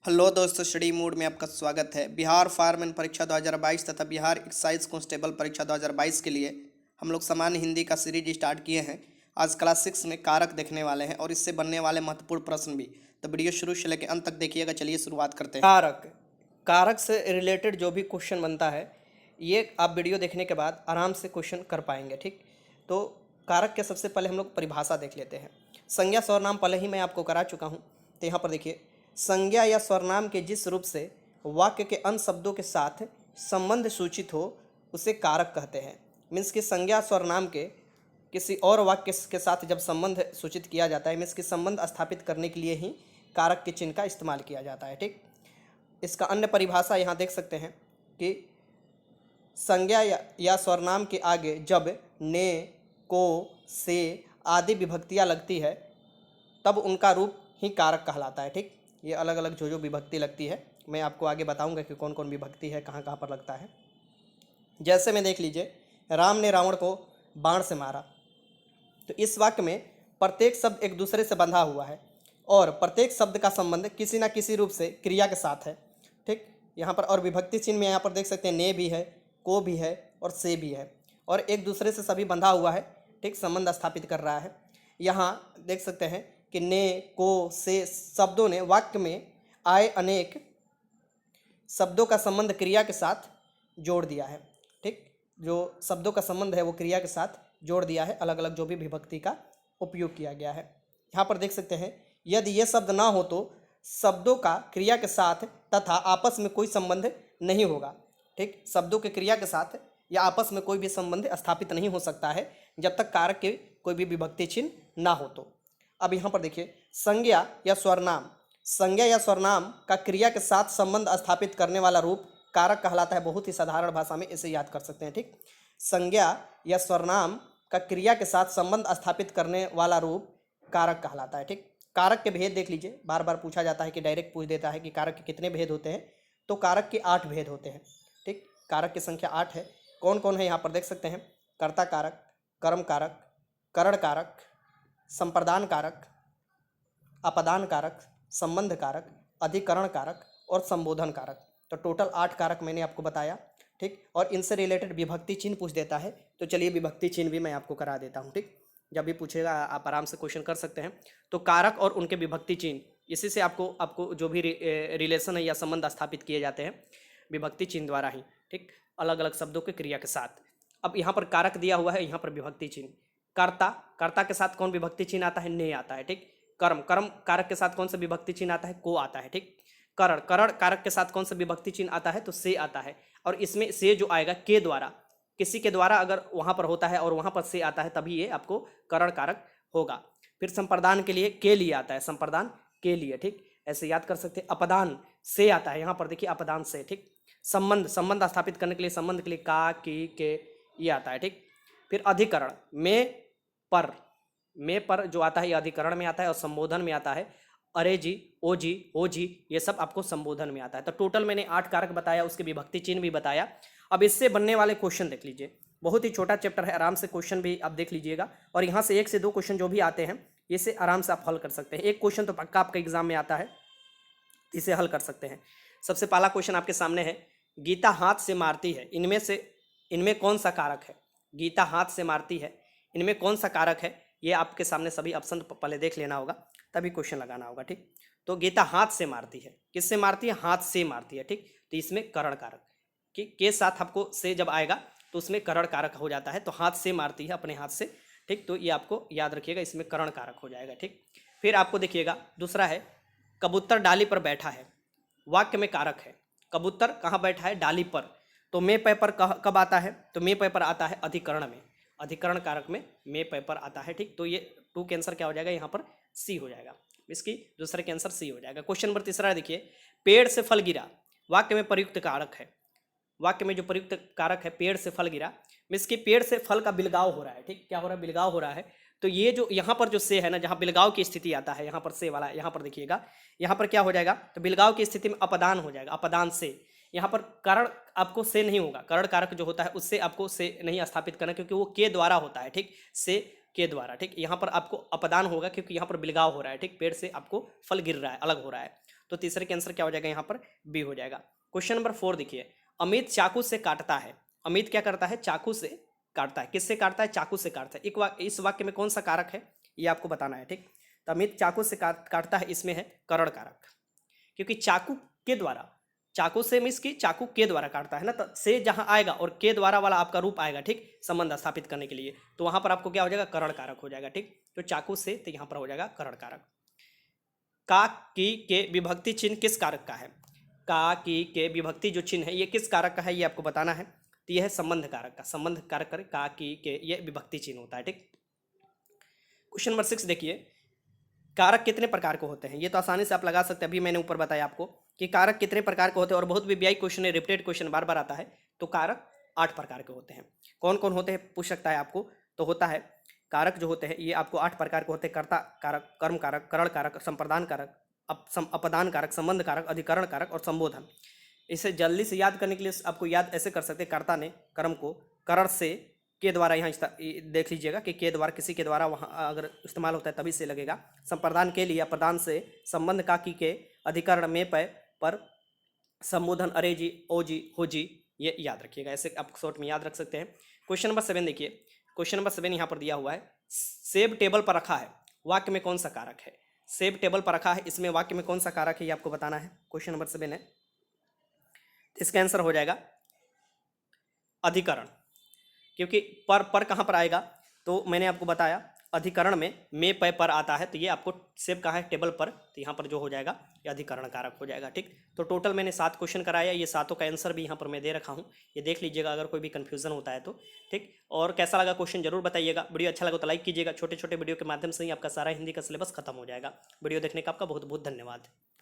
Hello दोस्तों, study mood में आपका स्वागत है। बिहार फायरमैन परीक्षा 2022 तथा बिहार एक्साइज कांस्टेबल परीक्षा 2022 के लिए हम लोग सामान्य हिंदी का सीरीज स्टार्ट किए हैं। आज क्लास 6 में कारक देखने वाले हैं और इससे बनने वाले महत्वपूर्ण प्रश्न भी। तो वीडियो शुरू से लेकर अंत तक देखिएगा। चलिए शुरुआत करते हैं। कारक कारक से रिलेटेड जो भी क्वेश्चन बनता है ये आप वीडियो देखने के बाद आराम से क्वेश्चन कर पाएंगे। ठीक, तो कारक के सबसे पहले हम लोग परिभाषा देख लेते हैं। संज्ञा सर्वनाम पहले ही मैं आपको करा चुका हूँ। तो यहाँ पर देखिए, संज्ञा या सर्वनाम के जिस रूप से वाक्य के अन्य शब्दों के साथ संबंध सूचित हो उसे कारक कहते हैं। मीन्स कि संज्ञा सर्वनाम के किसी और वाक्य के साथ जब संबंध सूचित किया जाता है, मीन्स कि संबंध स्थापित करने के लिए ही कारक के चिन्ह का इस्तेमाल किया जाता है। ठीक, इसका अन्य परिभाषा यहाँ देख सकते हैं कि संज्ञा या सर्वनाम के आगे जब ने, को, से आदि विभक्तियाँ लगती है तब उनका रूप ही कारक कहलाता है। ठीक, ये अलग अलग जो विभक्ति लगती है मैं आपको आगे बताऊंगा कि कौन कौन विभक्ति है, कहाँ कहाँ पर लगता है। जैसे में देख लीजिए, राम ने रावण को बाण से मारा, तो इस वाक्य में प्रत्येक शब्द एक दूसरे से बंधा हुआ है और प्रत्येक शब्द का संबंध किसी ना किसी रूप से क्रिया के साथ है। ठीक, यहाँ पर और विभक्ति चिन्ह में यहाँ पर देख सकते हैं ने भी है, को भी है और से भी है और एक दूसरे से सभी बंधा हुआ है। ठीक, संबंध स्थापित कर रहा है। यहाँ देख सकते हैं कि ने, को, से शब्दों ने वाक्य में आए अनेक शब्दों का संबंध क्रिया के साथ जोड़ दिया है। ठीक, जो शब्दों का संबंध है वो क्रिया के साथ जोड़ दिया है, अलग अलग जो भी विभक्ति का उपयोग किया गया है। यहाँ पर देख सकते हैं, यदि ये शब्द ना हो तो शब्दों का क्रिया के साथ तथा आपस में कोई संबंध नहीं होगा। ठीक, शब्दों के क्रिया के साथ या आपस में कोई भी संबंध स्थापित नहीं हो सकता है जब तक कारक के कोई भी विभक्ति चिन्ह ना हो तो। अब यहाँ पर देखिए, संज्ञा या सर्वनाम, संज्ञा या सर्वनाम का क्रिया के साथ संबंध स्थापित करने वाला रूप कारक कहलाता है। बहुत ही साधारण भाषा में इसे याद कर सकते हैं। ठीक, संज्ञा या सर्वनाम का क्रिया के साथ संबंध स्थापित करने वाला रूप कारक कहलाता है। ठीक, कारक के भेद देख लीजिए, बार बार पूछा जाता है कि डायरेक्ट पूछ देता है कि कारक के कितने भेद होते हैं, तो कारक के 8 भेद होते हैं। ठीक, कारक की संख्या 8 है। कौन कौन है यहाँ पर देख सकते हैं, कर्ता कारक, कर्म कारक, करण कारक, संप्रदान कारक, अपदान कारक, संबंध कारक, अधिकरण कारक और संबोधन कारक। तो टोटल 8 कारक मैंने आपको बताया। ठीक, और इनसे रिलेटेड विभक्ति चिन्ह पूछ देता है, तो चलिए विभक्ति चिन्ह भी मैं आपको करा देता हूँ। ठीक, जब भी पूछेगा आप आराम से क्वेश्चन कर सकते हैं। तो कारक और उनके विभक्ति चिन्ह, इसी से आपको आपको जो भी रिलेशन है या संबंध स्थापित किए जाते हैं विभक्ति चिन्ह द्वारा ही। ठीक, अलग अलग शब्दों के क्रिया के साथ। अब यहाँ पर कारक दिया हुआ है, यहाँ पर विभक्ति चिन्ह। कर्ता, कर्ता के साथ कौन विभक्ति चिन्ह आता है, ने आता है। ठीक, कर्म, कर्म कारक के साथ कौन सा विभक्ति चिन्ह आता है, को आता है। ठीक, करण, करण कारक के साथ कौन सा विभक्ति चिन्ह आता है, तो से आता है। और इसमें से जो आएगा के द्वारा, किसी के द्वारा अगर वहां पर होता है और वहां पर से आता है तभी ये आपको करण कारक होगा। फिर संप्रदान के लिए के लिए आता है, संप्रदान के लिए। ठीक, ऐसे याद कर सकते हैं। अपदान से आता है, यहाँ पर देखिए अपदान से। ठीक, संबंध, संबंध स्थापित करने के लिए, संबंध के लिए का, की, के ये आता है। ठीक, फिर अधिकरण, में पर जो आता है ये अधिकरण में आता है और संबोधन में आता है। अरे जी, ओ जी, हो जी, ये सब आपको संबोधन में आता है। तो टोटल मैंने 8 कारक बताया, उसके विभक्ति चिन्ह भी बताया। अब इससे बनने वाले क्वेश्चन देख लीजिए, बहुत ही छोटा चैप्टर है, आराम से क्वेश्चन भी आप देख लीजिएगा और यहाँ से 1 से 2 क्वेश्चन जो भी आते हैं इसे आराम से आप हल कर सकते हैं। एक क्वेश्चन तो पक्का आपका एग्जाम में आता है, इसे हल कर सकते हैं। सबसे पहला क्वेश्चन आपके सामने है, गीता हाथ से मारती है, इनमें कौन सा कारक है। गीता हाथ से मारती है, इनमें कौन सा कारक है, ये आपके सामने सभी ऑप्शन पहले देख लेना होगा तभी क्वेश्चन लगाना होगा। ठीक, तो गीता हाथ से मारती है, किससे मारती है, हाथ से मारती है। ठीक, तो इसमें करण कारक के साथ आपको से जब आएगा तो उसमें करण कारक हो जाता है। तो हाथ से मारती है, अपने हाथ से। ठीक, तो ये आपको याद रखिएगा, इसमें करण कारक हो जाएगा। ठीक, फिर आपको देखिएगा दूसरा है, कबूतर डाली पर बैठा है, वाक्य में कारक है। कबूतर कहाँ बैठा है, डाली पर। तो मे पे पर कब आता है, तो मे पे पर आता है अधिकरण में, अधिकरण कारक में मे पे पर आता है। ठीक, तो ये 2 के आंसर क्या हो जाएगा, यहाँ पर सी हो जाएगा, इसकी दूसरे के आंसर सी हो जाएगा। क्वेश्चन नंबर तीसरा देखिए, पेड़ से फल गिरा, वाक्य में प्रयुक्त कारक है। वाक्य में जो प्रयुक्त कारक है पेड़ से फल गिरा, मीन्स कि पेड़ से फल का बिलगाव हो रहा है। ठीक, क्या हो रहा है, बिलगाव हो रहा है। तो ये जो यहाँ पर जो से है ना, जहाँ बिलगाव की स्थिति आता है, यहाँ पर से वाला, यहाँ पर देखिएगा, यहाँ पर क्या हो जाएगा, तो बिलगाव की स्थिति में अपदान हो जाएगा, अपदान से। यहाँ पर कारण आपको से नहीं होगा, करण कारक जो होता है उससे आपको से नहीं स्थापित करना, क्योंकि वो के द्वारा होता है। ठीक, से के द्वारा। ठीक, यहाँ पर आपको अपदान होगा क्योंकि यहाँ पर बिलगाव हो रहा है। ठीक, पेड़ से आपको फल गिर रहा है, अलग हो रहा है। तो तीसरे के आंसर क्या हो जाएगा यहाँ पर? बी हो जाएगा। क्वेश्चन नंबर 4 देखिए, अमित चाकू से काटता है। अमित क्या करता है? चाकू से काटता है। किससे काटता है? चाकू से काटता है। इस वाक्य में कौन सा कारक है ये आपको बताना है, ठीक। तो अमित चाकू से काटता है, इसमें है करण कारक, क्योंकि चाकू के द्वारा, चाकू से मीन्स की चाकू के द्वारा काटता है ना, तो से जहां आएगा और के द्वारा वाला आपका रूप आएगा, ठीक, संबंध स्थापित करने के लिए, तो वहां पर आपको क्या हो जाएगा? करण कारक हो जाएगा, ठीक। तो चाकू से, तो यहां पर हो जाएगा करण कारक। का की के विभक्ति चिन्ह किस कारक का है? का की के विभक्ति जो चिन्ह है ये किस कारक का है, ये आपको बताना है। तो यह है संबंध कारक का। संबंध कारक करे का की के, ये विभक्ति चिन्ह होता है, ठीक। क्वेश्चन नंबर 6 देखिए, कारक कितने प्रकार के होते हैं? ये तो आसानी से आप लगा सकते हैं, अभी मैंने ऊपर बताया आपको कि कारक कितने प्रकार के होते हैं, और बहुत वीवीआई क्वेश्चन है, रिपीटेड क्वेश्चन बार बार आता है। तो कारक 8 प्रकार के होते हैं। कौन कौन होते हैं पूछ सकता है आपको। तो होता है कारक जो होते हैं ये आपको 8 प्रकार के होते हैं। कर्ता कारक, कर्म कारक, करण कारक, संप्रदान कारक, अपदान कारक, संबंध कारक, अधिकरण कारक और संबोधन। इसे जल्दी से याद करने के लिए आपको याद ऐसे कर सकते हैं, कर्ता ने कर्म को करण से के द्वारा, यहाँ देख लीजिएगा कि के द्वारा, किसी के द्वारा वहाँ अगर इस्तेमाल होता है तभी से लगेगा। संप्रदान के लिए प्रदान से, संबंध का की के, अधिकरण में पर, संबोधन अरे जी, ओ जी, हो जी, ये याद रखिएगा, ऐसे आप शॉर्ट में याद रख सकते हैं। क्वेश्चन नंबर 7 देखिए, क्वेश्चन नंबर 7 यहाँ पर दिया हुआ है, सेब टेबल पर रखा है, वाक्य में कौन सा कारक है? सेब टेबल पर रखा है, इसमें वाक्य में कौन सा कारक है ये आपको बताना है। क्वेश्चन नंबर 7 है, इसका आंसर हो जाएगा अधिकरण, क्योंकि पर कहाँ पर आएगा? तो मैंने आपको बताया अधिकरण में पर आता है, तो ये आपको सेब कहाँ है? टेबल पर, तो यहाँ पर जो हो जाएगा ये अधिकरण कारक हो जाएगा, ठीक। तो टोटल मैंने 7 क्वेश्चन कराया, ये सातों का आंसर भी यहाँ पर मैं दे रखा हूँ, ये देख लीजिएगा अगर कोई भी कन्फ्यूजन होता है तो, ठीक। और कैसा लगा क्वेश्चन जरूर बताइएगा। वीडियो अच्छा लगा तो लाइक कीजिएगा। छोटे छोटे वीडियो के माध्यम से ही आपका सारा हिंदी का सिलेबस खत्म हो जाएगा। वीडियो देखने का आपका बहुत बहुत धन्यवाद।